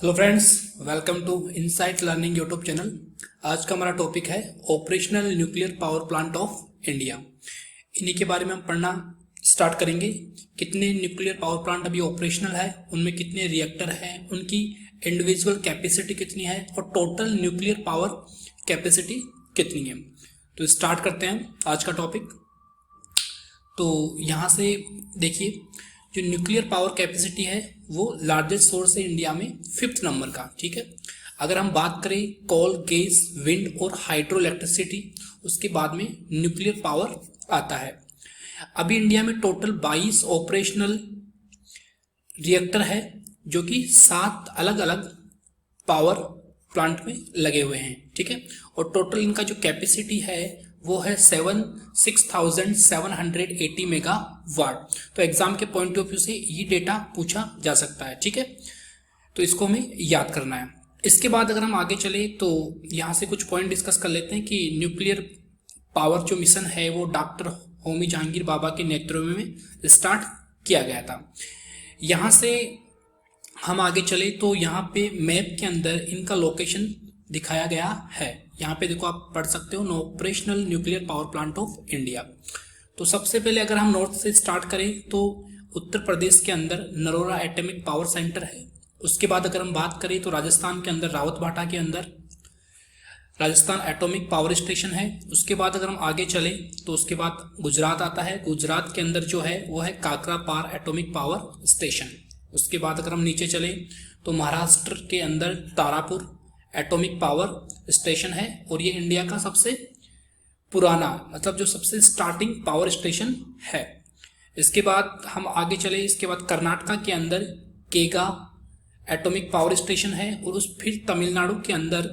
Hello friends, welcome to insight learning YouTube channel. आज का हमारा टॉपिक है operational nuclear power plant of India. इन्हीं के बारे में हम पढ़ना स्टार्ट करेंगे। कितने न्यूक्लियर पावर प्लांट अभी ऑपरेशनल है, उनमें कितने रिएक्टर हैं, उनकी इंडिविजुअल कैपेसिटी कितनी है और टोटल न्यूक्लियर पावर कैपेसिटी कितनी है। तो स्टार्ट करते हैं आज का टॉपिक। तो यहाँ से देखिए, जो न्यूक्लियर पावर कैपेसिटी है वो लार्जेस्ट सोर्स है इंडिया में 5th नंबर का। ठीक है, अगर हम बात करें कोल, गैस, विंड और हाइड्रो इलेक्ट्रिसिटी, उसके बाद में न्यूक्लियर पावर आता है। अभी इंडिया में टोटल 22 ऑपरेशनल रिएक्टर है जो कि 7 अलग अलग पावर प्लांट में लगे हुए हैं। ठीक है, और टोटल इनका जो कैपेसिटी है वो है 6780 मेगावाट। तो एग्जाम के पॉइंट ऑफ व्यू से ये डेटा पूछा जा सकता है। ठीक है, तो इसको हमें याद करना है। इसके बाद अगर हम आगे चले तो यहाँ से कुछ पॉइंट डिस्कस कर लेते हैं कि न्यूक्लियर पावर जो मिशन है वो डॉक्टर होमी जहांगीर बाबा के नेतृत्व में स्टार्ट किया गया था। यहाँ से हम आगे चले तो यहाँ पे मैप के अंदर इनका लोकेशन दिखाया गया है। यहाँ पे देखो, आप पढ़ सकते हो operational nuclear power plant of India. तो सबसे पहले अगर हम नॉर्थ से स्टार्ट करें तो उत्तर प्रदेश के अंदर नरोरा एटॉमिक पावर सेंटर है। उसके बाद अगर हम बात करें तो राजस्थान के अंदर रावतभाटा के अंदर राजस्थान एटॉमिक पावर स्टेशन है। उसके बाद अगर हम आगे चले तो उसके बाद गुजरात आता है। गुजरात के अंदर जो है वो है काकरापार एटॉमिक पावर स्टेशन। उसके बाद अगर हम नीचे चले तो महाराष्ट्र के अंदर तारापुर एटॉमिक पावर स्टेशन है और ये इंडिया का सबसे पुराना, मतलब जो सबसे स्टार्टिंग पावर स्टेशन है। इसके बाद हम आगे चले, इसके बाद कर्नाटका के अंदर केगा एटॉमिक पावर स्टेशन है और उस फिर तमिलनाडु के अंदर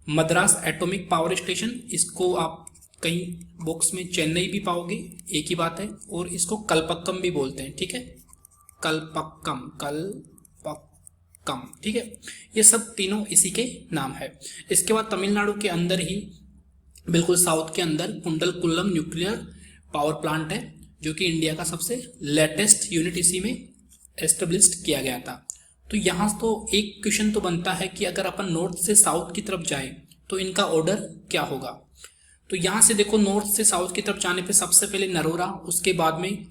मद्रास एटॉमिक पावर स्टेशन। इसको आप कहीं बुक्स में चेन्नई भी पाओगे, एक ही बात है। और इसको कलपक्कम भी बोलते हैं। ठीक है, कलपक्कम, ठीक है, ये सब तीनों इसी के नाम है। इसके बाद तमिलनाडु के अंदर ही बिल्कुल साउथ के अंदर कुंडलकुलम न्यूक्लियर पावर प्लांट है जो कि इंडिया का सबसे लेटेस्ट यूनिट इसी में एस्टेब्लिश्ड किया गया था। तो यहाँ तो एक क्वेश्चन तो बनता है कि अगर अपन नॉर्थ से साउथ की तरफ जाए तो इनका ऑर्डर क्या होगा। तो यहाँ से देखो, नॉर्थ से साउथ की तरफ जाने पे सबसे पहले नरोरा, उसके बाद में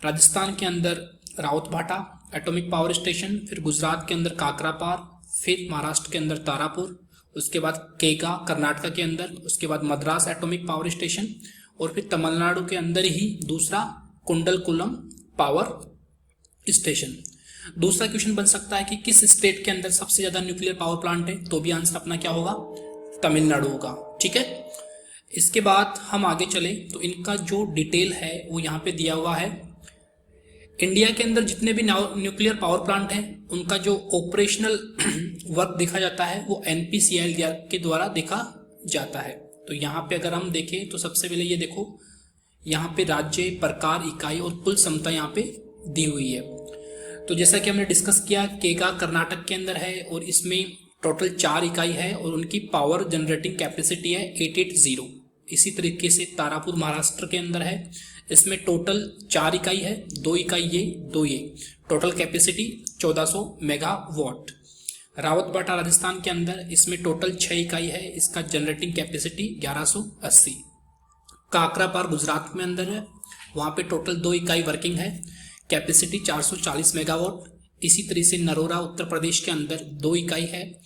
राजस्थान के अंदर रावतभाटा एटॉमिक पावर स्टेशन, फिर गुजरात के अंदर काकरापार, फिर महाराष्ट्र के अंदर तारापुर, उसके बाद केगा कर्नाटका के अंदर, उसके बाद मद्रास एटॉमिक पावर स्टेशन और फिर तमिलनाडु के अंदर ही दूसरा कुंडलकुलम पावर स्टेशन। दूसरा क्वेश्चन बन सकता है कि किस स्टेट के अंदर सबसे ज्यादा न्यूक्लियर पावर प्लांट है, तो भी आंसर अपना क्या होगा, तमिलनाडु होगा। ठीक है, इसके बाद हम आगे चले तो इनका जो डिटेल है वो यहाँ पे दिया हुआ है। इंडिया के अंदर जितने भी न्यूक्लियर पावर प्लांट हैं उनका जो ऑपरेशनल वर्क देखा जाता है वो NPCIL के द्वारा देखा जाता है। तो यहाँ पे अगर हम देखें तो सबसे पहले ये देखो, यहाँ पे राज्य, प्रकार, इकाई और कुल क्षमता यहाँ पे दी हुई है। तो जैसा कि हमने डिस्कस किया, केगा कर्नाटक के अंदर है और इसमें टोटल 4 इकाई है और उनकी पावर जनरेटिंग कैपेसिटी है 880। इसी तरीके से तारापुर महाराष्ट्र के अंदर है, इसमें टोटल 4 इकाई है, 2 इकाई ये, 2 ये, total capacity 1400 megawatt. Rawatbhata Rajasthan के अंदर, इसमें टोटल 6 इकाई है, इसका जनरेटिंग कैपेसिटी 1180। काकरापार गुजरात में अंदर है, वहाँ पे टोटल 2 इकाई वर्किंग है, कैपेसिटी 440 मेगावाट। इसी तरह से नरोरा उत्तर प्रदेश के अंदर 2 इकाई है,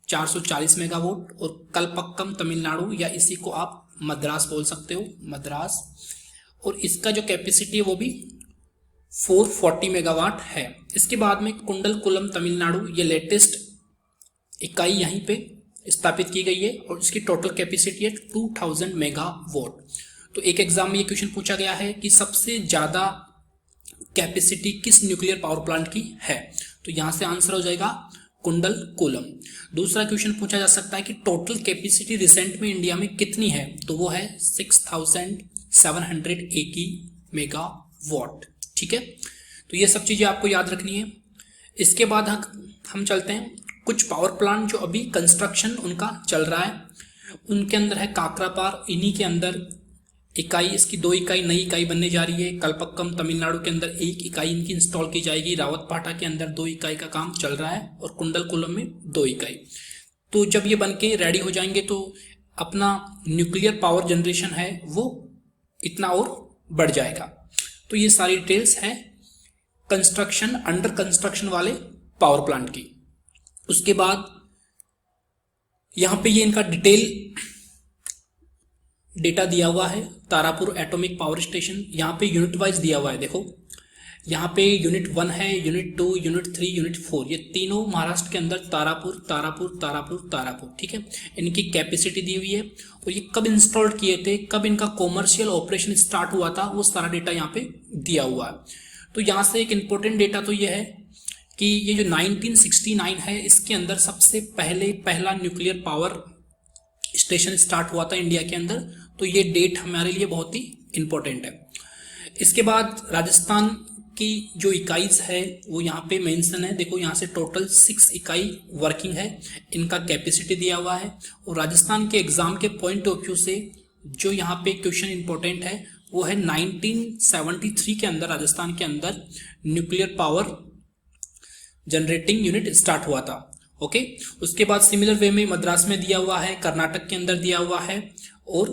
440 मेगावाट। और कलपक्कम तमिलनाडु, या इसी को आप मद्रास बोल सकते हो, मद्रास, और इसका जो कैपेसिटी है वो भी 440 मेगावाट है। इसके बाद में कुंडलकुलम तमिलनाडु, ये लेटेस्ट इकाई यहीं पे स्थापित की गई है और इसकी टोटल कैपेसिटी है 2000 मेगावाट। तो एक एग्जाम में ये क्वेश्चन पूछा गया है कि सबसे ज्यादा कैपेसिटी किस न्यूक्लियर पावर प्लांट की है, तो यहां से आंसर हो जाएगा कुंडलकुलम। दूसरा क्वेश्चन पूछा जा सकता है कि टोटल कैपेसिटी रिसेंट में इंडिया में कितनी है, तो वो है 6780 मेगावाट। ठीक है, तो ये सब चीजें आपको याद रखनी है। इसके बाद हम चलते हैं कुछ पावर प्लांट जो अभी कंस्ट्रक्शन उनका चल रहा है। उनके अंदर है काकरापार, इन्हीं के अंदर इकाई इसकी 2 इकाई नई इकाई बनने जा रही है। कलपक्कम तमिलनाडु के अंदर 1 इकाई इनकी इंस्टॉल की जाएगी। रावतपाटा के अंदर 2 इकाई का काम चल रहा है और कुंडलकुलम में 2 इकाई। तो जब ये बनके रेडी हो जाएंगे तो अपना न्यूक्लियर पावर जनरेशन है वो इतना और बढ़ जाएगा। तो ये सारी डिटेल्स है कंस्ट्रक्शन, अंडर कंस्ट्रक्शन वाले पावर प्लांट की। उसके बाद यहां पे ये इनका डिटेल डेटा दिया हुआ है। तारापुर एटॉमिक पावर स्टेशन, यहाँ पे यूनिट वाइज दिया हुआ है। देखो यहाँ पे यूनिट 1 है, यूनिट 2, यूनिट 3, यूनिट 4, ये तीनों महाराष्ट्र के अंदर तारापुर तारापुर तारापुर तारापुर, ठीक है। इनकी कैपेसिटी दी हुई है और ये कब इंस्टॉल किए थे, कब इनका कॉमर्शियल ऑपरेशन स्टार्ट हुआ था, वो सारा डेटा यहाँ पे दिया हुआ है। तो यहाँ से एक इंपॉर्टेंट डेटा तो ये है कि ये जो 1969 है इसके अंदर सबसे पहला न्यूक्लियर पावर स्टेशन स्टार्ट हुआ था इंडिया के अंदर। तो ये डेट हमारे लिए बहुत ही इंपॉर्टेंट है। इसके बाद राजस्थान की जो इकाईज है वो यहाँ पे मेंशन है। देखो यहाँ से टोटल 6 इकाई वर्किंग है, इनका कैपेसिटी दिया हुआ है। और राजस्थान के एग्जाम के पॉइंट ऑफ व्यू से जो यहाँ पे क्वेश्चन इंपॉर्टेंट है वो है 1973 के अंदर राजस्थान के अंदर nuclear power generating unit start हुआ था। ओके, उसके बाद सिमिलर वे में मद्रास में दिया हुआ है, कर्नाटक के अंदर दिया हुआ है और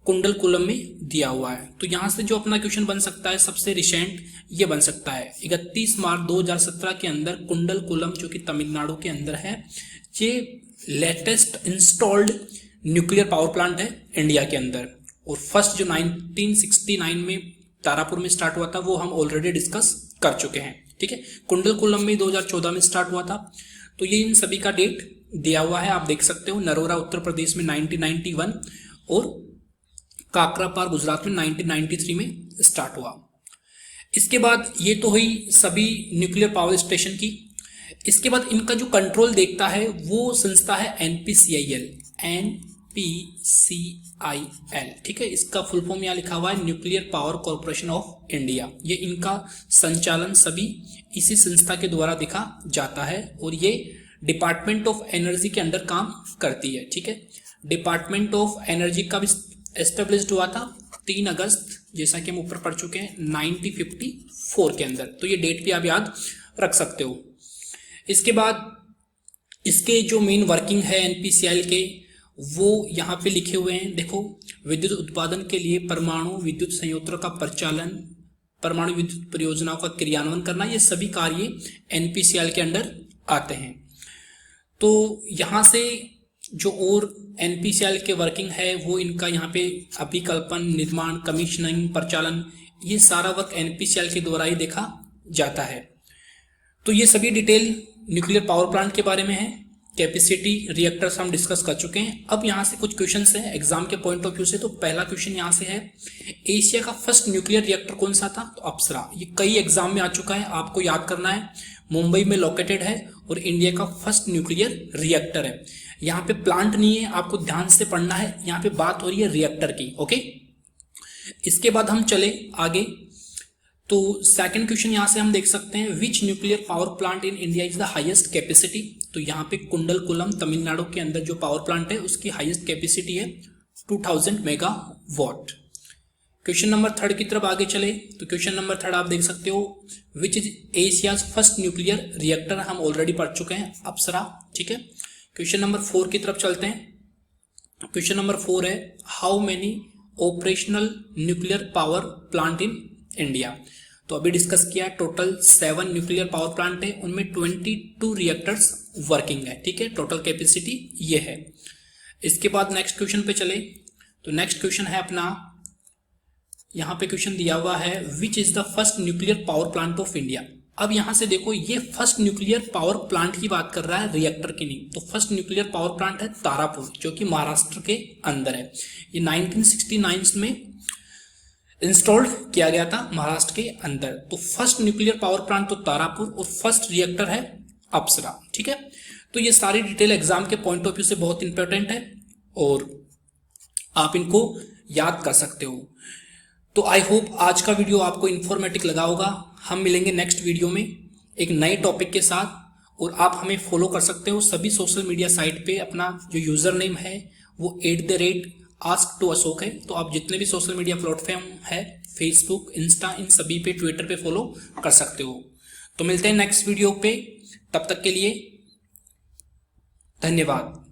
कुंडलकुलम में दिया हुआ है। तो यहां से जो अपना क्वेश्चन बन सकता है सबसे रिसेंट ये बन सकता है 31 मार्च 2017 के अंदर कुंडलकुलम जो कि तमिलनाडु के अंदर है, ये latest installed nuclear power plant है इंडिया के अंदर। और फर्स्ट जो 1969 में तारापुर में स्टार्ट हुआ था वो हम ऑलरेडी डिस्कस कर चुके हैं, ठीक है। कुंडलकुलम में 2014 में स्टार्ट हुआ था। तो ये इन सभी का डेट दिया हुआ है, आप देख सकते हो। नरोरा उत्तर प्रदेश में 1991 और काकरापार गुजरात में 1993 में स्टार्ट हुआ। इसके बाद ये तो हुई सभी न्यूक्लियर पावर स्टेशन की। इसके बाद इनका जो कंट्रोल देखता है वो संस्था है NPCIL, ठीक है। इसका फुल फॉर्म यहाँ लिखा हुआ है nuclear power corporation of India. ये इनका संचालन सभी इसी संस्था के द्वारा देखा जाता है और ये डिपार्टमेंट ऑफ एनर्जी के अंडर काम करती है, ठीक है। डिपार्टमेंट ऑफ एनर्जी का भी एस्टेब्लिश्ड हुआ था 3 अगस्त, जैसा कि हम ऊपर पढ़ चुके हैं 1954 के अंदर। तो ये डेट भी आप याद रख सकते हो। इसके बाद इसके जो मेन वर्किंग है NPCIL के वो यहाँ पे लिखे हुए हैं। देखो, विद्युत उत्पादन के लिए परमाणु विद्युत संयंत्रों का परिचालन, परमाणु विद्युत परियोजनाओं का क्रियान्वयन करना, ये सभी कार्य NPCIL के अंडर आते हैं। तो यहाँ से जो और NPCIL के वर्किंग है वो इनका यहाँ पे अभिकल्पन, निर्माण, कमीशनिंग, परिचालन, ये सारा वर्क NPCIL के द्वारा ही देखा जाता है। तो ये सभी डिटेल न्यूक्लियर पावर प्लांट के बारे में है। कैपेसिटी, रिएक्टर्स हम डिस्कस कर चुके हैं। अब यहाँ से कुछ क्वेश्चंस हैं एग्जाम के पॉइंट ऑफ व्यू से। तो पहला क्वेश्चन यहाँ से है, एशिया का फर्स्ट न्यूक्लियर रिएक्टर कौन सा था? तो अप्सरा। ये कई एग्जाम में आ चुका है, आपको याद करना है। मुंबई में लोकेटेड है और इंडिया का फर्स्ट न्यूक्लियर रिएक्टर है। यहाँ पे प्लांट नहीं है, आपको ध्यान से पढ़ना है, यहाँ पे बात हो रही है रिएक्टर की। ओके, इसके बाद हम चले आगे। तो सेकंड क्वेश्चन यहां से हम देख सकते हैं, which nuclear power plant in India is the highest capacity? तो यहाँ पे कुंडलकुलम तमिलनाडु के अंदर जो पावर प्लांट है उसकी हाईएस्ट कैपेसिटी है 2000 मेगावाट। क्वेश्चन नंबर 3 की तरफ आगे चले तो क्वेश्चन नंबर 3 आप देख सकते हो, which is Asia's first nuclear reactor, हम ऑलरेडी पढ़ चुके हैं, अप्सरा, ठीक है। क्वेश्चन नंबर 4 की तरफ चलते हैं। क्वेश्चन नंबर 4 है, how many operational nuclear power plant in India? तो अभी डिस्कस किया, टोटल 7 न्यूक्लियर पावर प्लांट है, उनमें 22 रिएक्टर्स वर्किंग है, ठीक है। टोटल कैपेसिटी ये है। इसके बाद नेक्स्ट क्वेश्चन पे चले तो नेक्स्ट क्वेश्चन है अपना, यहाँ पे क्वेश्चन दिया हुआ है, which is the first nuclear power plant of India? अब यहां से देखो, ये फर्स्ट न्यूक्लियर पावर प्लांट की बात कर रहा है, रिएक्टर की नहीं। तो फर्स्ट न्यूक्लियर पावर प्लांट है तारापुर, जो कि महाराष्ट्र के अंदर है। ये 1969 में इंस्टॉल्ड किया गया था महाराष्ट्र के अंदर। तो फर्स्ट न्यूक्लियर पावर प्लांट तो तारापुर और फर्स्ट रिएक्टर है अप्सरा, ठीक है। तो ये सारी डिटेल एग्जाम के पॉइंट ऑफ व्यू से बहुत इंपॉर्टेंट है और आप इनको याद कर सकते हो। तो आई होप आज का वीडियो आपको इंफॉर्मेटिव लगा होगा। हम मिलेंगे नेक्स्ट वीडियो में एक नए टॉपिक के साथ और आप हमें फॉलो कर सकते हो सभी सोशल मीडिया साइट पे। अपना जो यूजर नेम है वो आस्क टू अशोक है। तो आप जितने भी सोशल मीडिया प्लेटफॉर्म है, फेसबुक, इंस्टा, इन सभी पे, ट्विटर पे फॉलो कर सकते हो। तो मिलते हैं नेक्स्ट वीडियो पे, तब तक के लिए धन्यवाद।